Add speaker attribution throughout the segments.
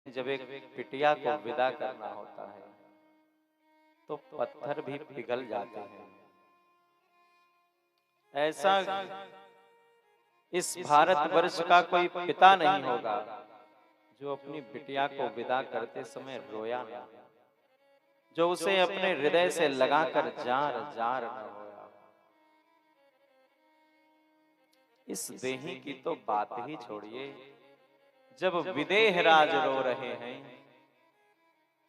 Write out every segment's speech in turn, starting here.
Speaker 1: जब एक बिटिया को विदा करना होता है तो पत्थर भी पिघल जाते हैं। ऐसा इस भारतवर्ष का कोई पिता नहीं होगा जो अपनी बिटिया को विदा करते समय रोया ना, जो उसे अपने हृदय से लगाकर जार जार न रोया। इस देही की तो बात ही छोड़िए, जब विदेह राज रो रहे हैं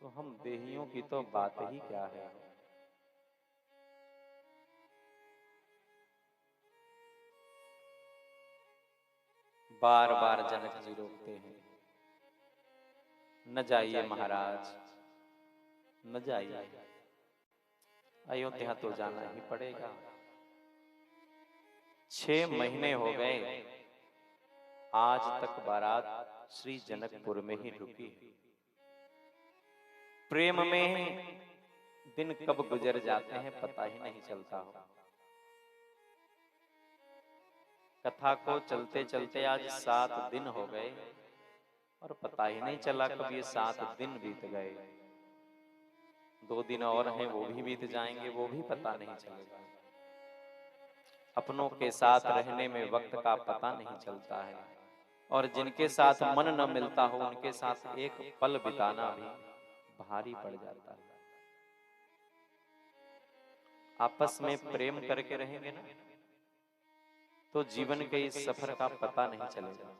Speaker 1: तो हम देहियों की तो बात ही क्या है। बार बार जनक जी रोकते हैं, न जाइए महाराज, न जाइए, अयोध्या तो जाना ही पड़ेगा। 6 महीने हो गए, आज तक बारात श्री जनकपुर में ही रुकी है। प्रेम में दिन कब गुजर जाते हैं पता ही नहीं चलता हो। कथा को चलते चलते आज 7 दिन हो गए और पता ही नहीं चला कब ये 7 दिन बीत गए। 2 दिन और हैं, वो भी बीत जाएंगे, वो भी पता नहीं चलेगा। अपनों के साथ रहने में वक्त का पता नहीं चलता है, और जिनके साथ मन न मिलता हो उनके साथ एक पल बिताना भी भारी पड़ जाता है। आपस में प्रेम करके रहेंगे ना तो जीवन के इस सफर का पता नहीं चलेगा,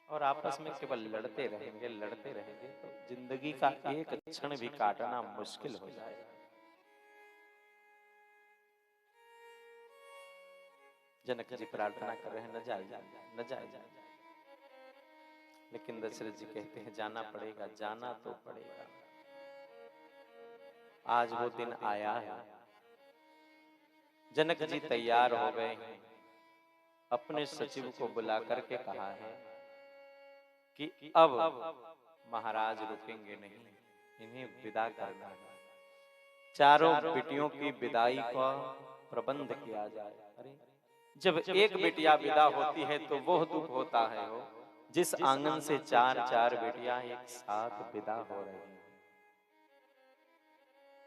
Speaker 1: और आपस में केवल लड़ते रहेंगे तो जिंदगी का एक क्षण भी काटना मुश्किल हो जाएगा। जनक जी प्रार्थना कर रहे हैं, न जाए, न जाए, लेकिन दशरथ जी कहते हैं जाना पड़ेगा, जाना तो पड़ेगा। आज वो दिन आया है। जनक जी तैयार हो गए हैं, अपने सचिव को बुला करके कहा है कि अब महाराज रुकेंगे नहीं, इन्हें विदा करना है। चारों बेटियों की विदाई का प्रबंध किया जाए। अरे जब एक बेटिया विदा होती है तो वो दुख होता है हो जिस आंगन से 4 बेटियां एक साथ विदा हो रही हैं।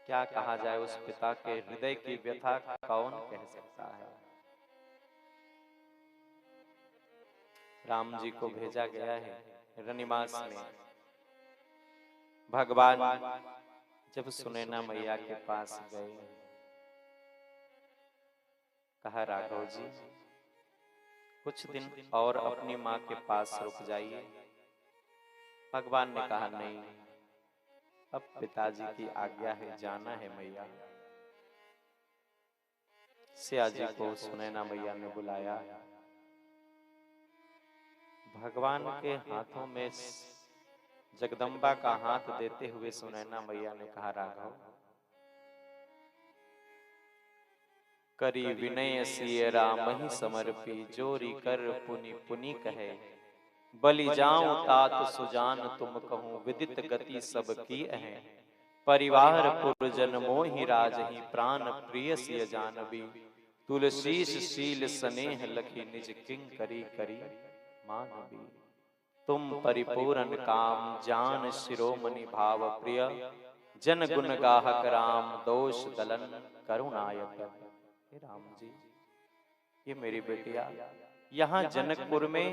Speaker 1: क्या कहा जाए, उस पिता के हृदय की व्यथा कौन कह सकता है। राम जी को भेजा गया है रनिमास में। भगवान जब सुनैना मैया के पास गए, कहा राघव जी कुछ दिन और अपनी माँ के पास रुक जाइए। भगवान ने कहा नहीं, अब पिताजी की आज्ञा है, जाना है मैया। सिया जी को सुनैना मैया ने बुलाया। भगवान के हाथों में जगदम्बा का हाथ देते हुए सुनैना मैया ने कहा राघव करी विनय सिय राम ही समर्पी, जोरी कर पुनि पुनि कहे, बलि जाऊं तात सुजान तुम कहूं, विदित गति सब की है। परिवार पुरजन मोहि राजहि, प्राण प्रिय सिय जानबी, तुलसीस शील स्नेह लखी, निज किंग करी करी मानबी। तुम परिपूर्ण काम जान, शिरोमणि भाव प्रिय, जन गुण गाहक राम, दोष दलन करुणायक। हे राम जी, ये मेरी बेटिया यहाँ जनकपुर में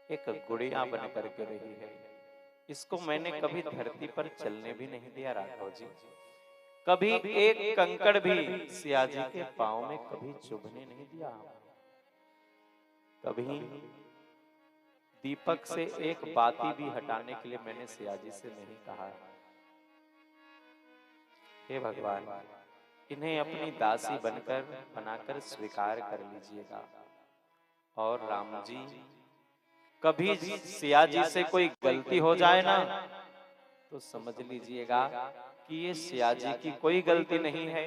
Speaker 1: एक गुड़िया बन करके रही है। इसको मैंने कभी धरती पर चलने भी नहीं दिया राघव जी, कभी एक कंकड़ भी सिया जी के पांव में कभी चुभने नहीं दिया। कभी दीपक से एक बाती भी हटाने के लिए मैंने सिया जी से नहीं कहा। हे भगवान, इन्हें अपनी दासी बनाकर स्वीकार कर लीजिएगा। और राम जी, कभी सिया जी से कोई गलती हो जाए ना तो समझ लीजिएगा कि ये सिया जी की कोई गलती नहीं है,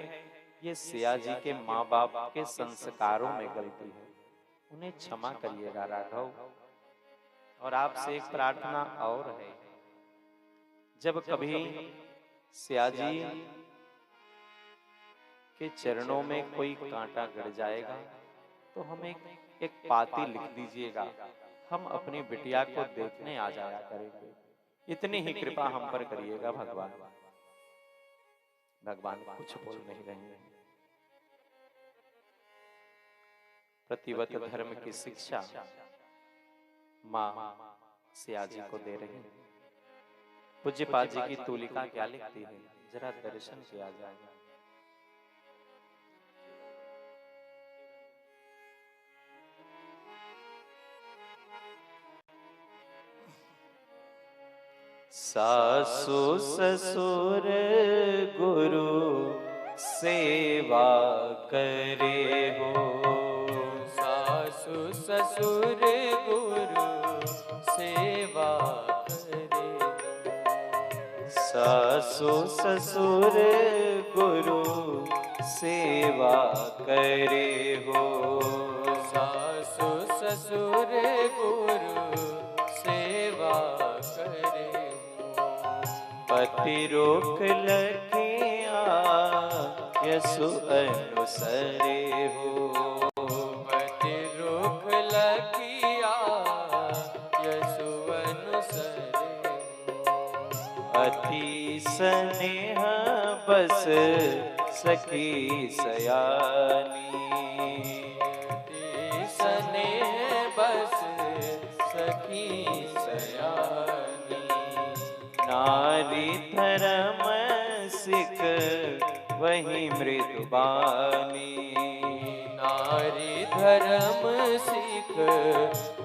Speaker 1: ये सिया जी के माँ बाप के संस्कारों में गलती है। उन्हें क्षमा करिएगा राघव। और आपसे एक प्रार्थना और है, जब कभी सिया जी के चरणों में कोई कांटा गड़ जाएगा तो हमें एक पाती लिख दीजिएगा, हम अपनी बिटिया को देखने आ जाया करेंगे। इतनी ही कृपा हम पर करिएगा भगवान। भगवान कुछ बोल नहीं रहे हैं। प्रतिवत धर्म की शिक्षा माँ सिया जी को दे रही है। पूज्य पाद जी की तूलिका क्या लिखती है, जरा दर्शन किया जाए। सासु ससुर गुरु सेवा करे हो।
Speaker 2: सासु ससुर गुरु सेवा करे।
Speaker 1: सासु ससुर गुरु सेवा करे हो।
Speaker 2: सासु ससुर गुरु सेवा करे हो।
Speaker 1: पति रोक लखिया यसु अनुसरे हो।
Speaker 2: पति रोक लखिया यसु अनुसरे हो।
Speaker 1: अति स्नेह बस सखी सयानी।
Speaker 2: अति स्नेह बस सखी सयानी।
Speaker 1: नारी धर्म सिख वही मृदुबानी।
Speaker 2: नारी धर्म सिख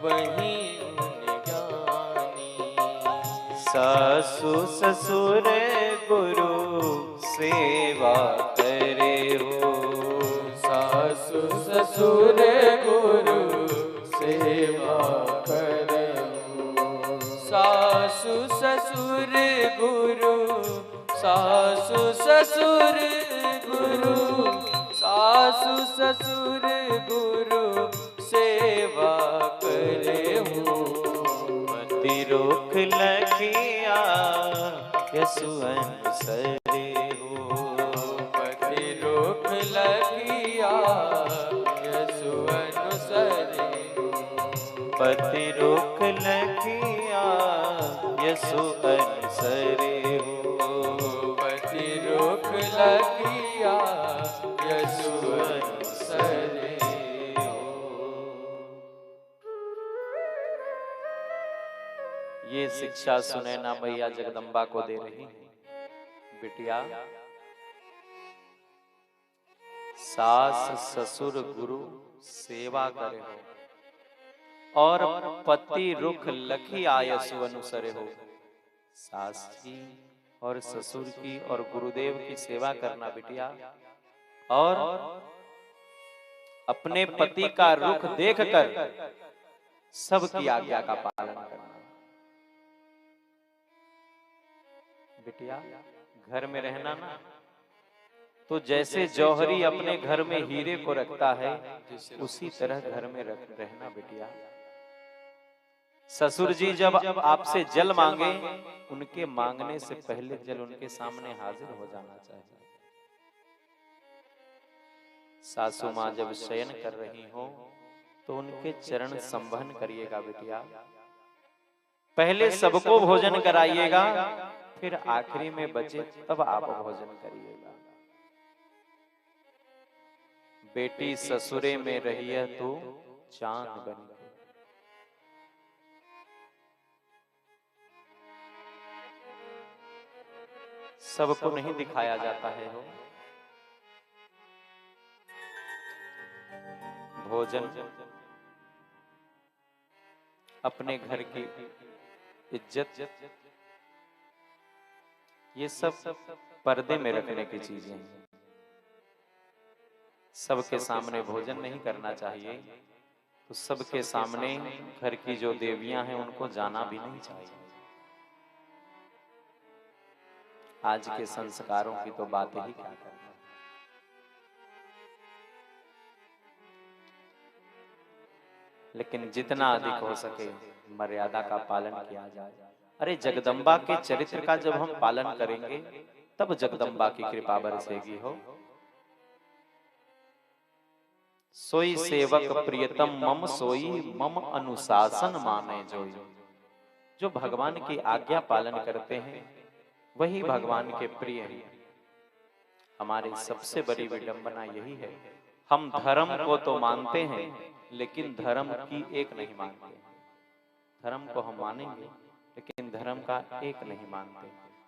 Speaker 2: वही ज्ञानी।
Speaker 1: सासु ससुर गुरु सेवा करे हो।
Speaker 2: सासु ससुर गुरु सेवा करे हो। सासु ससुर गुरु सासु ससुर गुरु सासु ससुर गुरु सेवा करे हो।
Speaker 1: पति रोक लखिया यसु अनुसरे हो।
Speaker 2: पति रोक लखिया यसु अनुसरे हो।
Speaker 1: पति रोक लखिया यसु अनुसरे हो।
Speaker 2: पति रोक लखिया यसु अनुसरे हो।
Speaker 1: ये शिक्षा सुनैना मैया जगदम्बा को दे रही है। बिटिया, सास ससुर गुरु सेवा करे हो और पति रुख लखी आयसु अनुसरे हो। सास की और ससुर की और गुरुदेव की सेवा करना बिटिया, और अपने पति का रुख देखकर सबकी आज्ञा का पालन करना। बिटिया, घर में रहना ना तो जैसे जौहरी अपने घर में हीरे को रखता है, उसी तरह घर में रहना बिटिया। ससुर जी जब आपसे जल मांगे, उनके मांगने से पहले जल उनके सामने हाजिर हो जाना चाहिए। सासू माँ जब शयन कर रही हो तो उनके चरण संवहन करिएगा बिटिया। पहले सबको भोजन कराइएगा, फिर आखिरी में बचे तब आप भोजन करिएगा। बेटी ससुरे में रही है तो चांद बन गई। सबको नहीं दिखाया जाता है हो। भोजन अपने घर की इज्जत, ये सब पर्दे में रखने की चीजें हैं। सबके सामने भोजन नहीं करना चाहिए, तो सबके सामने घर की जो देवियां हैं उनको जाना भी नहीं चाहिए। आज के संस्कारों की तो बात ही क्या करना। लेकिन जितना अधिक हो सके मर्यादा का पालन किया जाए। अरे जगदम्बा के चरित्र का जब हम पालन करेंगे तब जगदम्बा की कृपा बरसेगी हो। सोई सेवक प्रियतम मम सोई मम अनुशासन माने जोई। जो भगवान की आज्ञा पालन करते हैं वही भगवान के प्रिय हैं। हमारी सबसे बड़ी विडंबना यही है, हम धर्म को तो मानते हैं लेकिन धर्म की एक नहीं मानते। धर्म को हम मानेंगे लेकिन धर्म का एक नहीं मानते।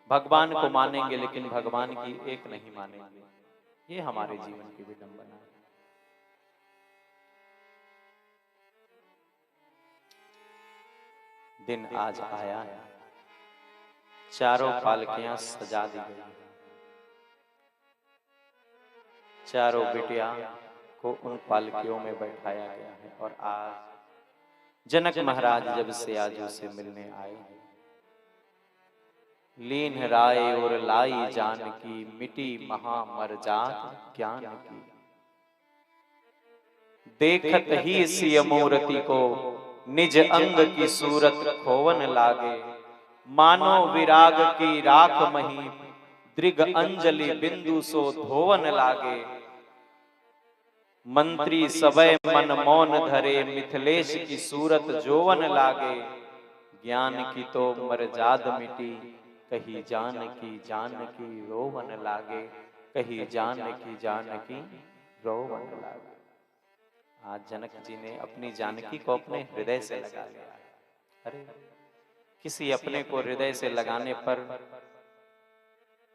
Speaker 1: भगवान को मानेंगे लेकिन भगवान की एक नहीं मानेंगे। ये हमारे जीवन की विडंबना है। दिन आज आया है, चारों पालकियां सजा दी गई। चारों बिटिया को उन पालकियों में बैठाया गया है और आज जनक महाराज जब से आजू से मिलने आए, लीन राय और लाई जानकी मिटी महा मरजात ज्ञान की। देखत ही सिय मूर्ति को निज अंग की सूरत खोवन लागे। मानो विराग की राख मही दृग अंजलि बिंदु सो धोवन लागे। मंत्री सबय मन मौन धरे मिथिलेश की सूरत जोवन लागे। ज्ञान की तो मरजाद मिटी कही जान की रोवन लागे। कही जान की रोवन लागे। आज जनक जी ने अपनी जानकी को अपने हृदय से लगा लिया। अरे किसी अपने को हृदय से लगाने पर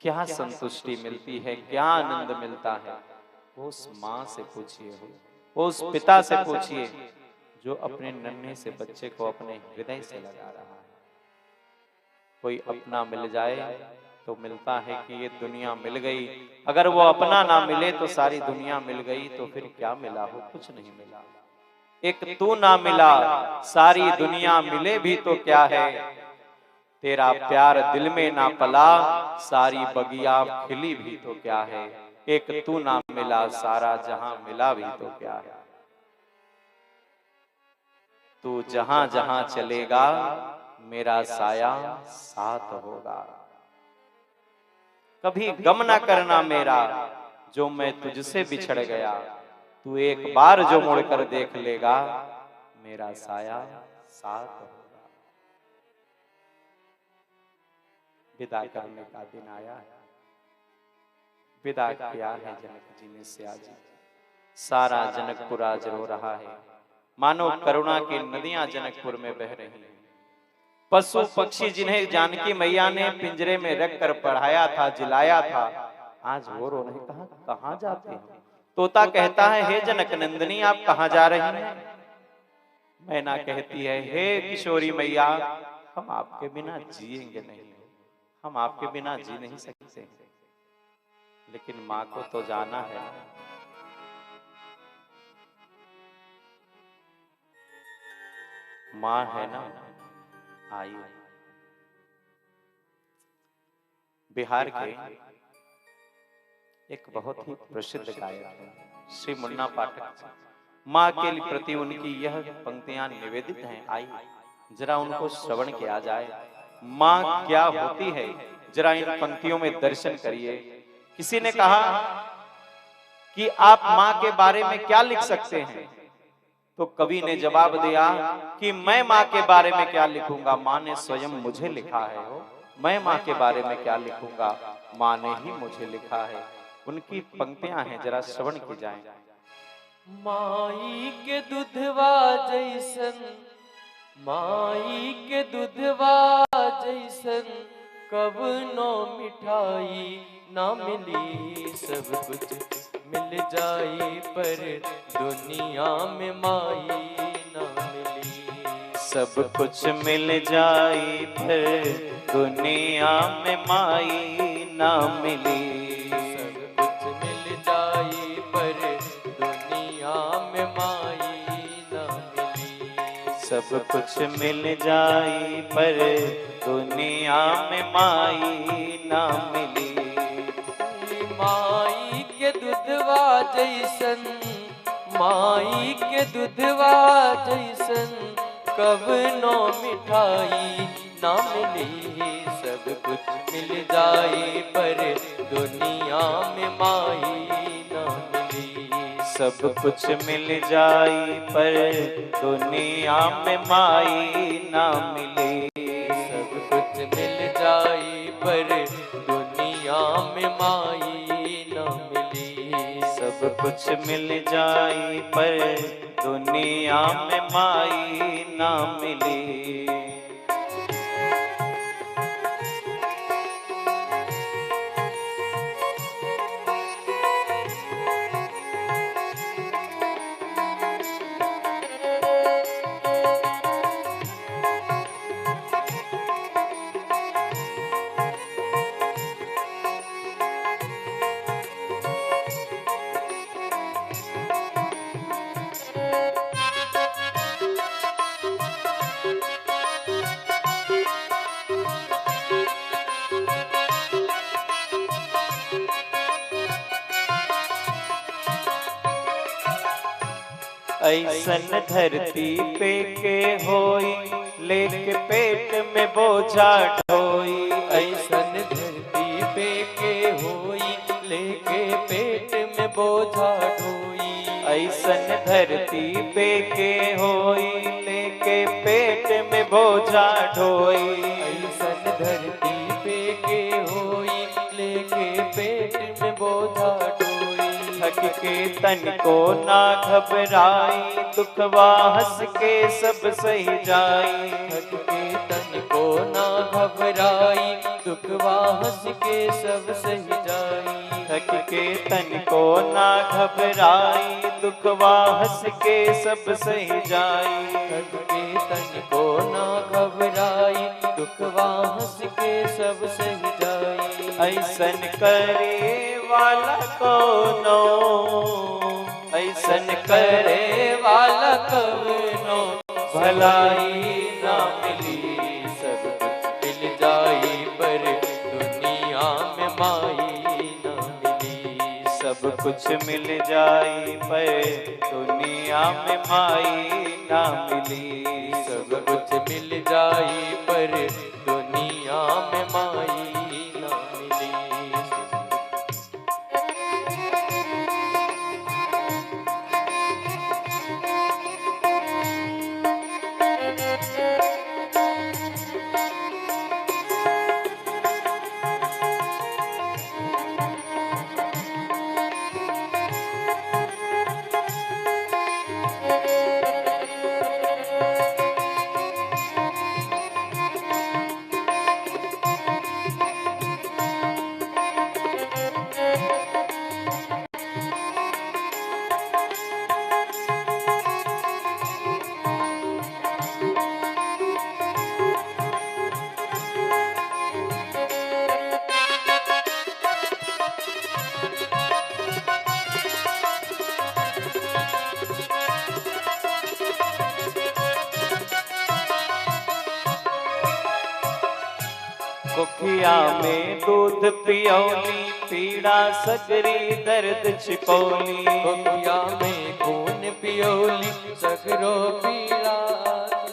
Speaker 1: क्या संतुष्टि मिलती है, क्या आनंद मिलता है, वो उस माँ से पूछिए, वो उस पिता से पूछिए जो अपने नन्हे से बच्चे को अपने हृदय से लगा रहा है। कोई अपना मिल जाए तो मिलता है कि ये दुनिया मिल गई, अगर वो अपना ना मिले तो सारी दुनिया मिल गई, तो फिर क्या मिला हो? कुछ नहीं मिला। एक तू ना मिला, सारी दुनिया मिले भी तो क्या है। तेरा प्यार दिल में ना पला, सारी बगिया खिली भी तो क्या है। एक तू ना मिला, सारा जहां मिला भी तो क्या है। तू जहां जहां चलेगा मेरा साया साथ होगा। कभी गम ना करना मेरा जो मैं तुझसे बिछड़ गया। तू एक बार जो मुड़कर देख लेगा मेरा साया साथ होगा। विदा करने का दिन आया है। विदा किया है जनक जी ने से आज। सारा जनकपुर आज रो रहा है, मानो करुणा की नदियां जनकपुर में बह रही हैं। पशु पक्षी जिन्हें जानकी मैया ने पिंजरे में रखकर पढ़ाया था, जिलाया था, आज वो रो रहे। कहां जाते हैं? तोता कहता है हे जनक नंदिनी आप कहां जा रही हैं? मैना कहती है हे किशोरी मैया हम आपके बिना जिएंगे नहीं, हम आपके बिना जी नहीं सकते। लेकिन माँ को तो जाना है। माँ है ना। आइए बिहार के एक बहुत ही प्रसिद्ध गायक हैं श्री मुन्ना पाठक। माँ के प्रति उनकी यह पंक्तियां निवेदित हैं। आइए जरा उनको श्रवण किया जाए। माँ क्या होती है जरा इन पंक्तियों में दर्शन करिए। किसी ने कहा कि आप माँ के बारे में क्या लिख सकते हैं, तो कवि ने जवाब दिया कि मैं माँ के बारे में क्या लिखूंगा, माँ ने स्वयं मुझे लिखा है। मैं माँ के बारे में क्या लिखूंगा, माँ ने ही मुझे लिखा है। उनकी पंक्तियां हैं, जरा श्रवण की जाए।
Speaker 2: माई के दुधवा जैसन, माई के दुधवा जैसन कवनो मिठाई ना मिली। सब कुछ मिल जाई पर दुनिया में माई ना मिली।
Speaker 1: सब कुछ मिल जाई पर दुनिया में माई ना मिली।
Speaker 2: सब कुछ मिल जाई पर दुनिया में माई ना मिली।
Speaker 1: सब कुछ मिल जाई पर दुनिया में माई ना मिली।
Speaker 2: माई के दुधवा जैसन, माई के दुधवा जैसन कवनो मिठाई ना मिली। सब कुछ मिल जाए पर दुनिया में माई ना मिली।
Speaker 1: सब कुछ मिल जाई पर दुनिया में माई ना मिले।
Speaker 2: सब कुछ मिल जाई पर दुनिया में माई न मिली।
Speaker 1: सब कुछ मिल जाई पर दुनिया में माई ना मिली। ऐसन धरती पे के होई लेके पेट में बोझा ढोई।
Speaker 2: ऐसन धरती पे के होई लेके पेट में बोझा ढोई।
Speaker 1: ऐसन धरती पे के होई लेके पेट में बोझा ढोई।
Speaker 2: ऐसन धरती पे के होई लेके पेट में बोझा ढोई।
Speaker 1: थक के तन को ना घबराई दुखवा हंस के सब सही जाई।
Speaker 2: थक के तन को ना घबराई दुखवा हंस के सब सही जाई।
Speaker 1: थक के तन को ना घबराई दुखवा हंस के सब सही जाई।
Speaker 2: थक के तन को ना घबराई दुखवा हंस के सब सही जाई।
Speaker 1: ऐसन करे वाला कौनो, ऐसन करे वाला कौनो भलाई ना मिली।
Speaker 2: सब कुछ मिल जाई पर दुनिया में माई ना मिली।
Speaker 1: सब कुछ मिल जाई पर दुनिया में माई ना मिली।
Speaker 2: सब कुछ मिल जाई पर दुनिया में माई ना मिली।
Speaker 1: कुखिया में दूध पियौली पीड़ा सगरी दर्द छिपौली।
Speaker 2: कुखिया में खून पियोली सगरो पीड़ा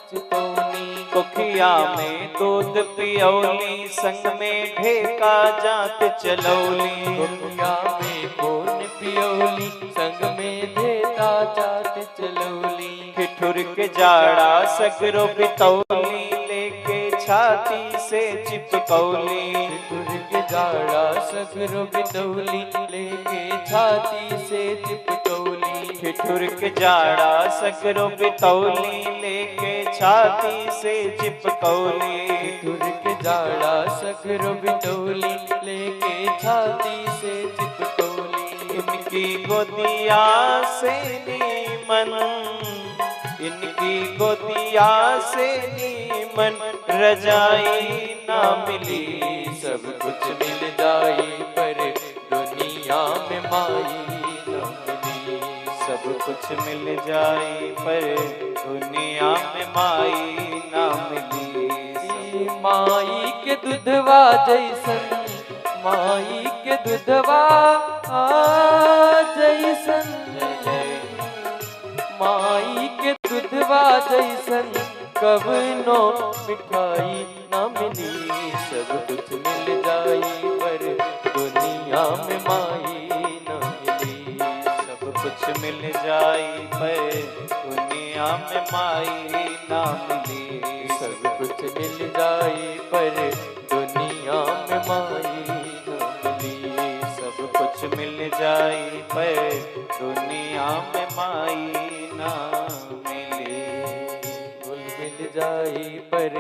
Speaker 2: छिपौली।
Speaker 1: कुखिया में दूध पियौली संग में ढेका जात चलौली।
Speaker 2: कुखिया में खून पियोली संग में ढेका जात चलौली।
Speaker 1: ठिठुर के जाड़ा सगरो बितौली लेके छाती से चिपकौली।
Speaker 2: ठिठुर के जाड़ा सगरो बितौली लेके छाती से चिपकौली।
Speaker 1: ठिठुर के जाड़ा सगरो बितौली लेके छाती से चिपकौली।
Speaker 2: ठिठुर के जाड़ा सगरो बितौली लेके छाती से चिपकौली।
Speaker 1: इनकी गोदिया से नीमन, इनकी गोदिया से नीमन रजाई ना मिली।
Speaker 2: सब कुछ मिल जाई पर दुनिया में माई ना मिली।
Speaker 1: सब कुछ मिल जाई पर दुनिया में माई ना मिली।
Speaker 2: माई के दूधवा जैसन, माई के दूधवा जैसन, माई के दूधवा जैसन कबनो मिठाई ना मिली। सब कुछ मिल जाई पर दुनिया में माई ना मिली।
Speaker 1: सब कुछ मिल जाई पर दुनिया में माई ना मिली।
Speaker 2: सब कुछ मिल जाए पर दुनिया में माई न मिली।
Speaker 1: सब कुछ मिल जाई पर दुनिया में माई ना मिली।
Speaker 2: मिल जाए पर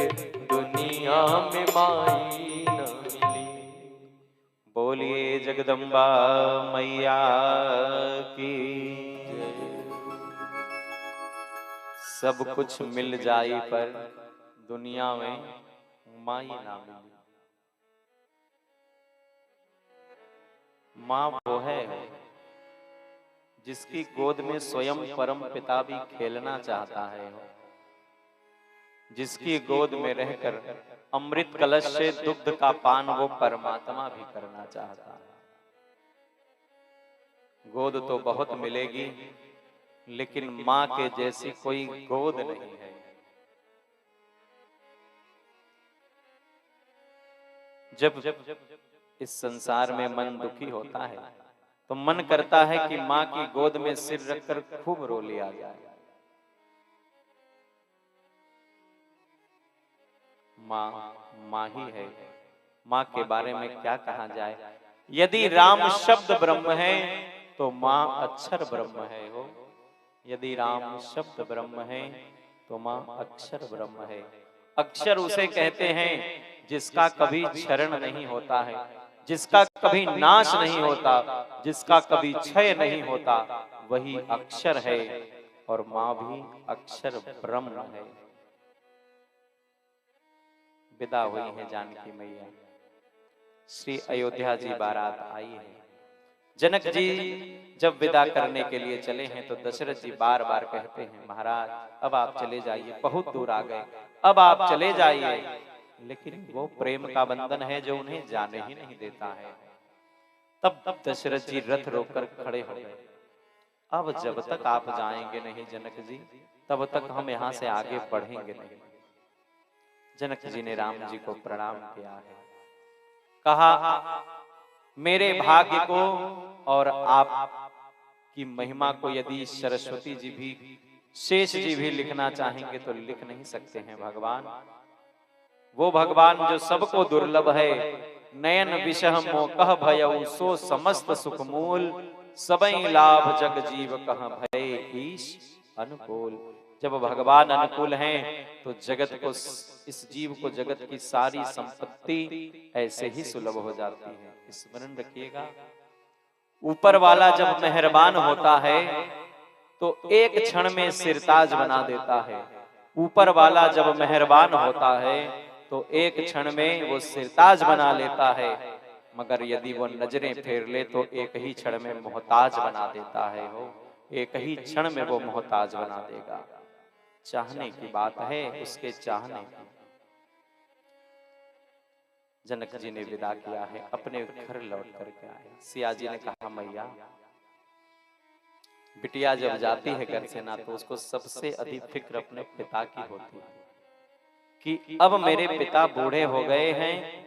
Speaker 2: दुनिया में माई न मिली।
Speaker 1: बोलिए जगदम्बा मैया की। सब कुछ मिल जाई पर दुनिया में माई ना मिली। माँ वो है जिसकी गोद में स्वयं परम पिता भी खेलना चाहता है, जिसकी गोद में रहकर अमृत कलश से दुग्ध का पान वो परमात्मा भी करना चाहता है। गोद तो बहुत मिलेगी लेकिन माँ के जैसी कोई गोद नहीं है। जब इस संसार में मन दुखी होता है तो मन करता है कि माँ की गोद में सिर रखकर खूब रो लिया जाए। माँ ही है, माँ के बारे में क्या कहा जाए। यदि राम शब्द ब्रह्म है तो माँ अक्षर ब्रह्म है हो। यदि राम शब्द ब्रह्म है तो माँ अक्षर ब्रह्म है। अक्षर उसे कहते हैं जिसका कभी क्षरण नहीं होता है, जिसका कभी नाश नहीं होता, जिसका कभी क्षय नहीं होता, वही अक्षर है। और माँ भी अक्षर ब्रह्म है। विदा हुई है जानकी मैया, श्री अयोध्या जी बारात आई है। जनक जी जब विदा करने के लिए चले हैं तो दशरथ जी बार बार कहते हैं महाराज अब आप चले जाइए, बहुत दूर आ गए, अब आप चले जाइए। लेकिन वो प्रेम का बंधन है जो उन्हें जाने ही नहीं देता है। तब दशरथ जी रथ रोककर खड़े हो गए। अब जब तक आप जाएंगे नहीं जनक जी, तब तक हम यहाँ से आगे बढ़ेंगे नहीं। जनक जी ने राम जी को प्रणाम किया है, कहा मेरे भाग्य को और आप की महिमा को यदि सरस्वती जी भी, शेष जी भी लिखना चाहेंगे तो लिख नहीं सकते हैं भगवान। वो भगवान जो सबको दुर्लभ है। नयन विषह मोकह भयउ सो समस्त सुख मूल, सबई लाभ जग जीव कह भय ईश अनुकूल। जब भगवान अनुकूल हैं तो जगत को, इस जीव को जगत की सारी संपत्ति ऐसे ही सुलभ हो जाती है। स्मरण रखिएगा, ऊपर वाला जब मेहरबान होता है तो एक क्षण में सिरताज बना देता है। ऊपर वाला जब मेहरबान होता है तो एक क्षण में वो सिरताज बना लेता है। मगर यदि वो नजरें फेर ले तो एक ही क्षण में मोहताज बना देता है। हो एक ही क्षण में वो मोहताज बना देगा। चाहने की बात है, उसके चाहने की। जनक जी ने विदा किया है, अपने घर लौट करके आए। सिया जी ने कहा मैया, बिटिया जब जाती है घर से ना तो उसको सबसे अधिक फिक्र अपने पिता की होती है कि अब मेरे पिता बूढ़े हो गए हैं,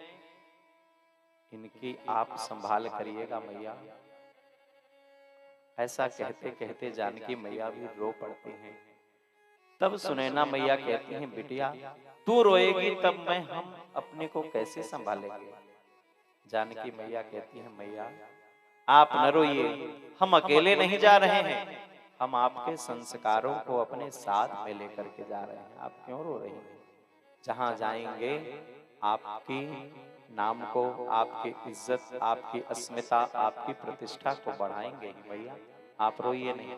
Speaker 1: इनकी आप संभाल करिएगा मैया। ऐसा कहते कहते जानकी मैया भी रो पड़ती हैं। तब सुनैना मैया कहती हैं बिटिया तू रोएगी तब मैं हम अपने को कैसे संभालेंगे। जानकी मैया कहती है मैया आप न रोइए, हम अकेले नहीं जा रहे हैं, हम आपके संस्कारों को अपने साथ में लेकर के जा रहे हैं। आप क्यों रो रही हैं? जहां जाएंगे आपकी नाम को, आपकी इज्जत, आपकी अस्मिता, आपकी प्रतिष्ठा को बढ़ाएंगे ही मैया। आप रोइए नहीं।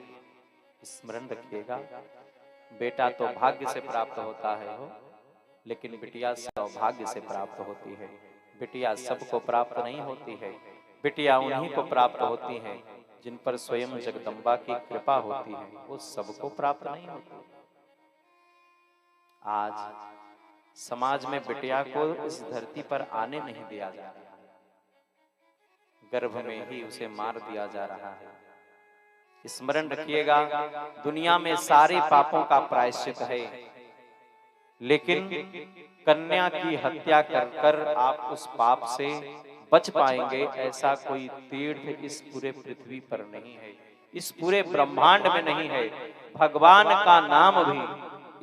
Speaker 1: स्मरण रखिएगा, बेटा तो भाग्य से प्राप्त होता है हो, लेकिन बिटिया सौभाग्य से प्राप्त होती है। बिटिया सबको प्राप्त नहीं होती है। बिटिया उन्हीं को प्राप्त होती है जिन पर स्वयं जगदम्बा की कृपा होती है, वो सबको प्राप्त नहीं होती। आज समाज में बिटिया को इस धरती पर आने नहीं दिया जा रहा है, गर्भ में ही उसे मार दिया जा रहा है। स्मरण रखिएगा, दुनिया में सारे पापों का प्रायश्चित है, लेकिन कन्या की हत्या कर कर आप उस पाप से बच पाएंगे ऐसा कोई तीर्थ इस पूरे पृथ्वी पर नहीं है। इस पूरे ब्रह्मांड में नहीं है। भगवान का नाम भी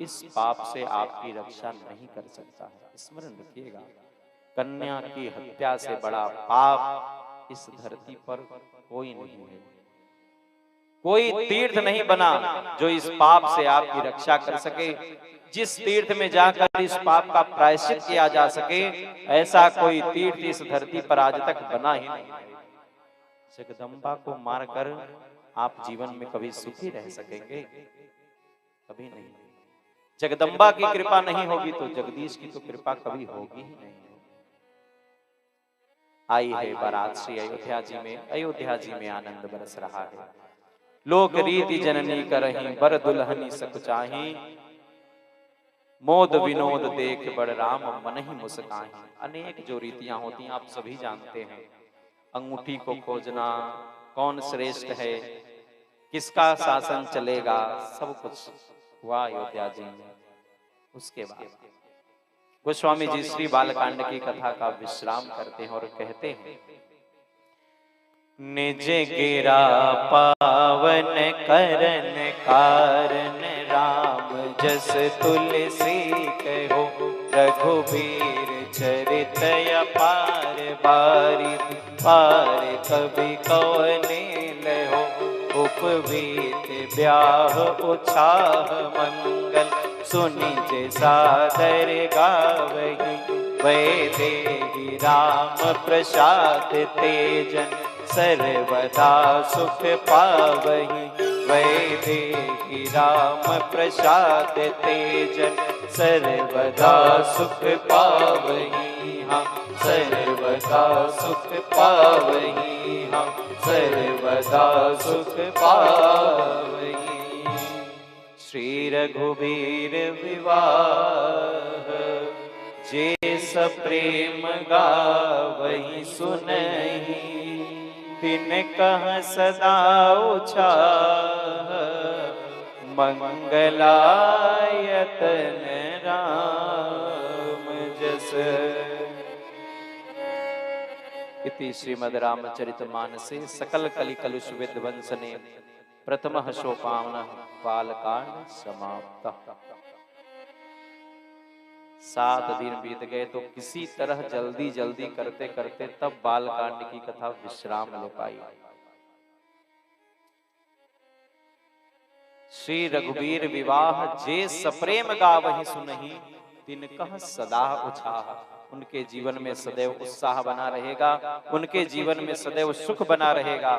Speaker 1: इस पाप से आपकी रक्षा नहीं कर सकता है। स्मरण रखिएगा, कन्या की हत्या से बड़ा पाप इस धरती पर कोई नहीं है। कोई तीर्थ नहीं बना जो इस पाप से आपकी रक्षा कर सके। जिस तीर्थ में जाकर इस पाप का प्रायश्चित किया जा सके, ऐसा कोई तीर्थ इस धरती पर आज तक बना ही नहीं। जगदम्बा को मारकर आप जीवन में कभी सुखी रह सकेंगे? कभी नहीं। जगदम्बा की कृपा नहीं होगी तो जगदीश की तो कृपा कभी होगी ही नहीं। आई है बारात श्री अयोध्या जी में, अयोध्या जी में आनंद बरस रहा है। लोक रीति जननी करही बर दुल्हनी सकुचाही, मोद विनोद देख बड़ राम मन ही मुस्काही। अनेक जो रीतियां होती हैं आप सभी जानते हैं। अंगूठी को खोजना, कौन श्रेष्ठ है, किसका शासन चलेगा, सब कुछ हुआ अयोध्या जी में। उसके बाद गोस्वामी जी श्री बालकांड की कथा का विश्राम करते हैं और कहते हैं, निज गिरा पावन करन कारण राम जस तुलसी कहो, रघुबीर चरित अपार बारिद पार कवि कौने लहो, उपवीत ब्याह उछाह मंगल सुनि जे सादर गावही, वैदेही राम प्रसाद तेजन सर्वदा सुख पावही, वैदेही राम प्रसाद तेजन सर्वदा सुख पावही, हम सर्वदा सुख पावही, हम सर्वदा सुख पावही। श्री रघुबीर विवाह जे सप्रेम गावही सुनहि, तिन कह सदा उछाह मंगलायतन राम जस। इति श्रीमद् रामचरितमानसे सकल कलि कलुष विध्वंसने प्रथमः सोपानः बालकांड समाप्तः। 7 दिन बीत गए तो किसी तरह जल्दी जल्दी करते करते तब बालकांड की कथा विश्राम ले पाई। श्री रघुबीर विवाह जे सप्रेम गावहि सुनहि, तिन कह सदा उछाह। उनके जीवन में सदैव उत्साह बना रहेगा, उनके जीवन में सदैव सुख बना रहेगा।